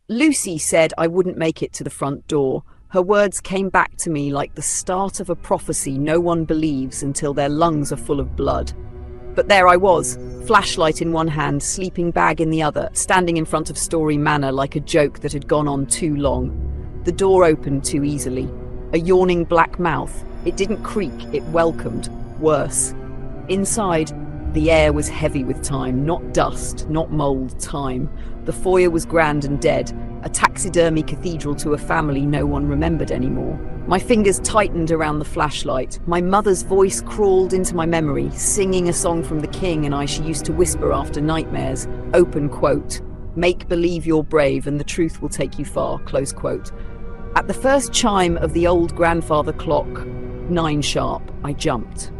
Lucy said I wouldn't make it to the front door. Her words came back to me like the start of a prophecy no one believes until their lungs are full of blood. But there I was, flashlight in one hand, sleeping bag in the other, standing in front of Storey Manor like a joke that had gone on too long. The door opened too easily. A yawning black mouth. It didn't creak, it welcomed. Worse. Inside, the air was heavy with time, not dust, not mould, time. The foyer was grand and dead, a taxidermy cathedral to a family no one remembered anymore. My fingers tightened around the flashlight. My mother's voice crawled into my memory, singing a song from The King and I she used to whisper after nightmares. Open quote. Make believe you're brave and the truth will take you far, close quote. At the first chime of the old grandfather clock, 9 sharp, I jumped.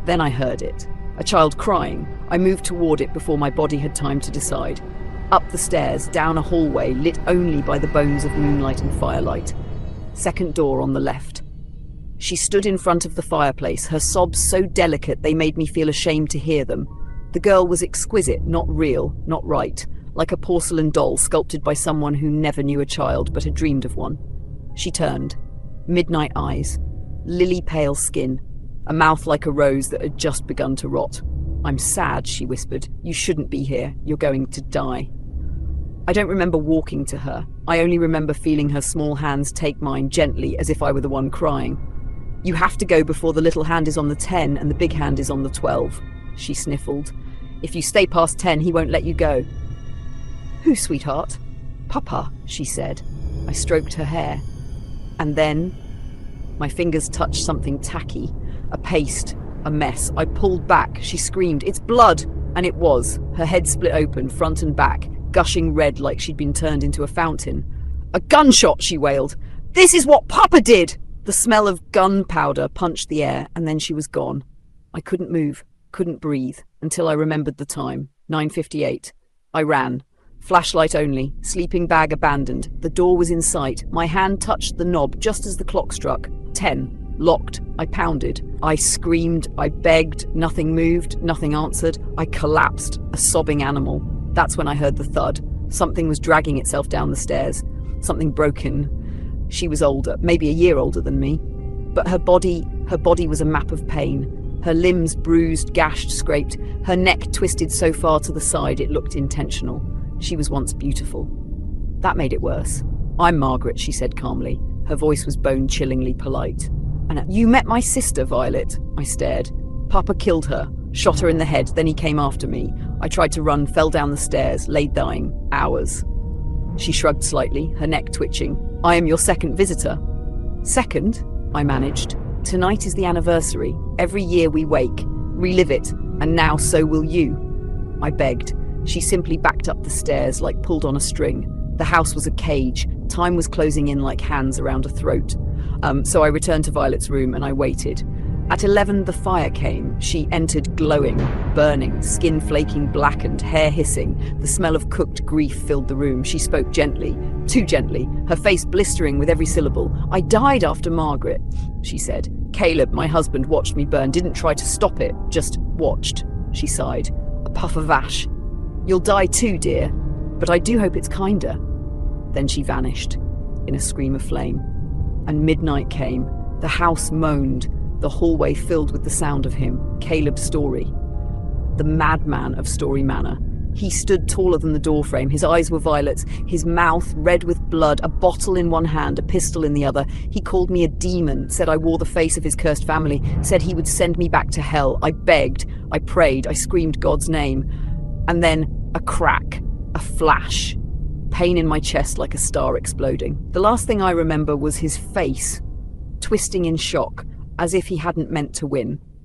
Then I heard it. A child crying. I moved toward it before my body had time to decide. Up the stairs, down a hallway lit only by the bones of moonlight and firelight. Second door on the left. She stood in front of the fireplace, her sobs so delicate they made me feel ashamed to hear them. The girl was exquisite, not real, not right, like a porcelain doll sculpted by someone who never knew a child but had dreamed of one. She turned. Midnight eyes. Lily-pale skin. A mouth like a rose that had just begun to rot. I'm sad, she whispered. You shouldn't be here. You're going to die. I don't remember walking to her. I only remember feeling her small hands take mine gently as if I were the one crying. You have to go before the little hand is on the 10 and the big hand is on the 12, she sniffled. If you stay past 10, he won't let you go. Who, sweetheart? Papa, she said. I stroked her hair. And then my fingers touched something tacky, a paste, a mess. I pulled back. She screamed, "It's blood!" And it was. Her head split open, front and back, gushing red like she'd been turned into a fountain. "A gunshot!" she wailed. "This is what Papa did!" The smell of gunpowder punched the air, and then she was gone. I couldn't move, couldn't breathe, until I remembered the time. 9:58. I ran. Flashlight only, sleeping bag abandoned. The door was in sight. My hand touched the knob just as the clock struck. 10. Locked. I pounded. I screamed. I begged. Nothing moved. Nothing answered. I collapsed, a sobbing animal. That's when I heard the thud. Something was dragging itself down the stairs. Something broken. She was older, maybe a year older than me. But her body was a map of pain. Her limbs bruised, gashed, scraped. Her neck twisted so far to the side it looked intentional. She was once beautiful. That made it worse. "I'm Margaret," she said calmly. Her voice was bone-chillingly polite. "And you met my sister, Violet?" I stared. "Papa killed her, shot her in the head, then he came after me. I tried to run, fell down the stairs, lay dying. Hours." She shrugged slightly, her neck twitching. "I am your second visitor." "Second?" I managed. "Tonight is the anniversary. Every year we wake, relive it, and now so will you." I begged. She simply backed up the stairs like pulled on a string. The house was a cage. Time was closing in like hands around a throat. So I returned to Violet's room and I waited. At 11, the fire came. She entered glowing, burning, skin flaking, blackened, hair hissing. The smell of cooked grief filled the room. She spoke gently, too gently, her face blistering with every syllable. "I died after Margaret," she said. "Caleb, my husband, watched me burn, didn't try to stop it, just watched." She sighed. A puff of ash. "You'll die too, dear, but I do hope it's kinder." Then she vanished in a scream of flame. And midnight came. The house moaned, the hallway filled with the sound of him, Caleb Storey, the madman of Storey Manor. He stood taller than the doorframe. His eyes were violets, his mouth red with blood, a bottle in one hand, a pistol in the other. He called me a demon, said I wore the face of his cursed family, said he would send me back to hell. I begged, I prayed, I screamed God's name. And then a crack, a flash. Pain in my chest like a star exploding. The last thing I remember was his face, twisting in shock, as if he hadn't meant to win.